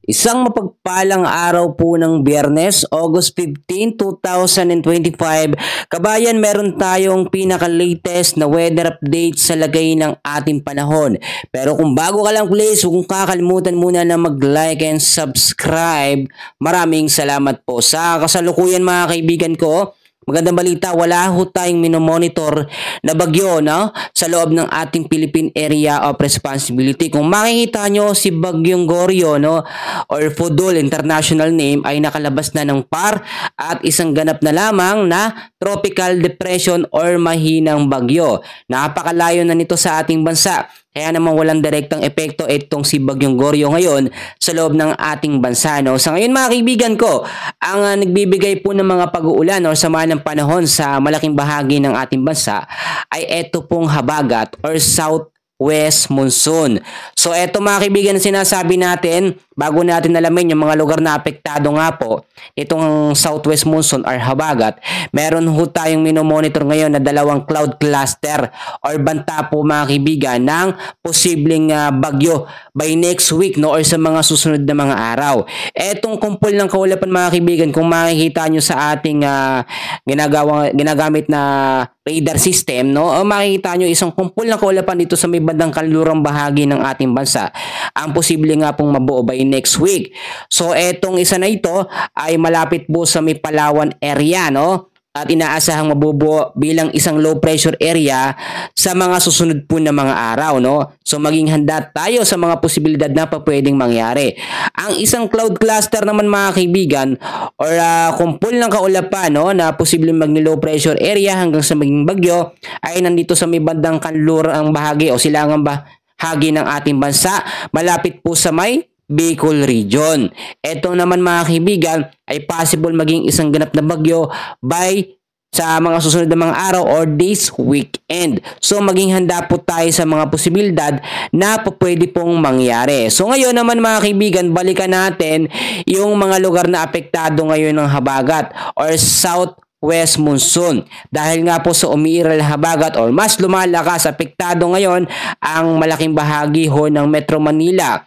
Isang mapagpalang araw po ng Biyernes, August 15, 2025. Kabayan, meron tayong pinaka-latest na weather update sa lagay ng ating panahon. Pero kung bago ka lang, please, huwag kakalimutan muna na mag-like and subscribe. Maraming salamat po. Sa kasalukuyan mga kaibigan ko, magandang balita, wala ho tayong minomonitor na bagyo sa loob ng ating Philippine Area of Responsibility. Kung makikita nyo si Bagyong Goryo or Fudol international name ay nakalabas na ng PAR at isang ganap na lamang na tropical depression or mahinang bagyo. Napakalayo na nito sa ating bansa. Kaya naman walang direktang epekto itong si Bagyong Goryo ngayon sa loob ng ating bansa. Sa ngayon mga kaibigan ko, ang nagbibigay po ng mga pag-uulan o sama ng panahon sa malaking bahagi ng ating bansa ay ito pong habagat or southwest monsoon. So eto mga kaibigan, sinasabi natin bago natin alamin yung mga lugar na apektado nga po itong southwest monsoon or habagat, meron ho tayong minomonitor ngayon na dalawang cloud cluster or banta po mga kaibigan ng posibleng bagyo by next week or sa mga susunod na mga araw. Etong kumpol ng kaulapan mga kaibigan, kung makikita nyo sa ating ginagamit na radar system, makikita nyo isang kumpol ng kaulapan dito sa may bandang kanlurang bahagi ng ating bansa. Ang posible nga pong mabuo by next week. So etong isa na ito ay malapit po sa may Palawan area, at inaasahang mabubuo bilang isang low pressure area sa mga susunod po na mga araw, So maging handa tayo sa mga posibilidad na pwedeng mangyari. Ang isang cloud cluster naman mga kaibigan or kumpol ng kaulapan na posibleng low pressure area hanggang sa maging bagyo ay nandito sa may bandang kanlurang bahagi o silangang bahagi ng ating bansa, malapit po sa may Bicol region. Ito naman mga kaibigan ay possible maging isang ganap na bagyo by sa mga susunod na mga araw or this weekend. So maging handa po tayo sa mga posibilidad na pwede pong mangyari. So ngayon naman mga kaibigan, balikan natin yung mga lugar na apektado ngayon ng habagat or southwest monsoon. Dahil nga po sa umiiral habagat or mas lumalakas, apektado ngayon ang malaking bahagi ng Metro Manila,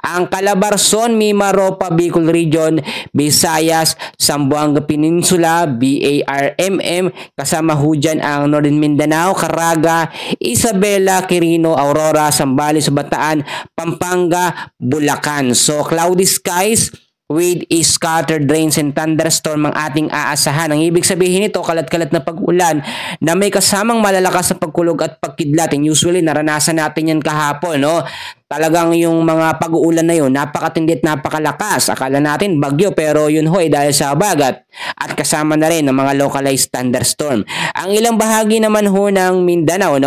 ang Calabarzon, Mimaropa, Bicol Region, Visayas, Zamboanga Peninsula, BARMM, kasama ho dyan ang Northern Mindanao, Caraga, Isabela, Quirino, Aurora, Zambales, Bataan, Pampanga, Bulacan. So cloudy skies with scattered rains and thunderstorm ang ating aasahan. Ang ibig sabihin nito, kalat-kalat na pag-ulan na may kasamang malalakas na pagkulog at pagkidlat. And usually, naranasan natin yan kahapon, Talagang yung mga pag-uulan na yun, napakatindi at napakalakas. Akala natin bagyo, pero yun dahil sa habagat at kasama na rin ng mga localized thunderstorm. Ang ilang bahagi naman ng Mindanao,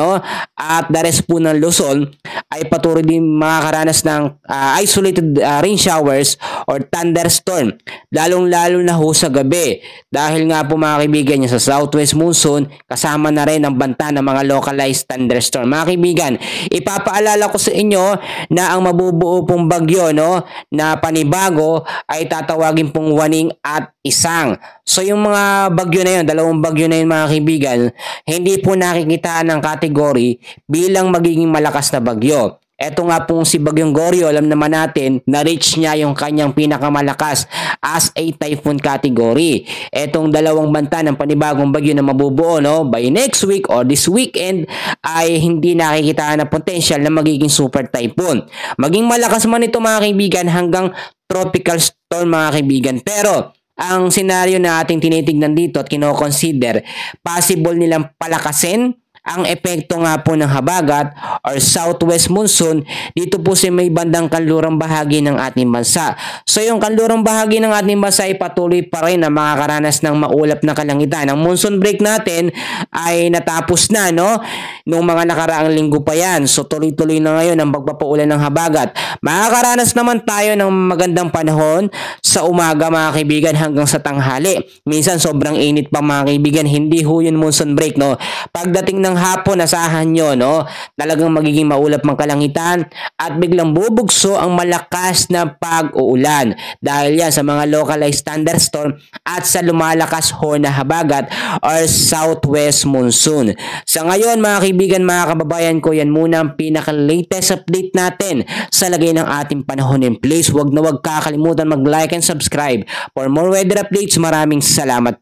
at the rest po ng Luzon ay patuloy din makakaranas ng isolated rain showers or thunderstorm. Lalong-lalo na sa gabi. Dahil nga po mga kaibigan sa southwest monsoon, kasama na rin ang banta ng mga localized thunderstorm. Mga kaibigan, ipapaalala ko sa inyo na ang mabubuo pong bagyo na panibago ay tatawagin pong waning at isang. So yung mga bagyo na yun, dalawang bagyo na yun mga kaibigan, hindi po nakikita ng kategory bilang magiging malakas na bagyo. Eto nga pong si Bagyong Goryo, alam naman natin na reach niya yung kanyang pinakamalakas as a typhoon category. Etong dalawang banta ng panibagong bagyo na mabubuo by next week or this weekend ay hindi nakikita na potential na magiging super typhoon. Maging malakas man ito mga kaibigan hanggang tropical storm mga kaibigan. Pero ang senaryo na ating tinitignan dito at kino-consider, possible nilang palakasin ang epekto nga po ng habagat or southwest monsoon dito po sa may bandang kanlurang bahagi ng ating bansa. So yung kanlurang bahagi ng ating bansa ay patuloy pa rin na makakaranas ng maulap na kalangitan. Ang monsoon break natin ay natapos na nung mga nakaraang linggo pa yan. So tuloy-tuloy na ngayon ang pagpapaulan ng habagat. Makakaranas naman tayo ng magandang panahon sa umaga mga kaibigan hanggang sa tanghali. Minsan sobrang init pa mga kaibigan, hindi ho yun monsoon break. Pagdating ng Mamayang hapon, asahan nyo, no? Talagang magiging maulap ang kalangitan at biglang bubugso ang malakas na pag-uulan dahil yan sa mga localized thunderstorm at sa lumalakas ho na habagat or southwest monsoon. Sa ngayon mga kaibigan, mga kababayan ko, yan muna ang pinaka-latest update natin sa lagay ng ating panahon. And please, wag na wag kakalimutan mag-like and subscribe for more weather updates. Maraming salamat.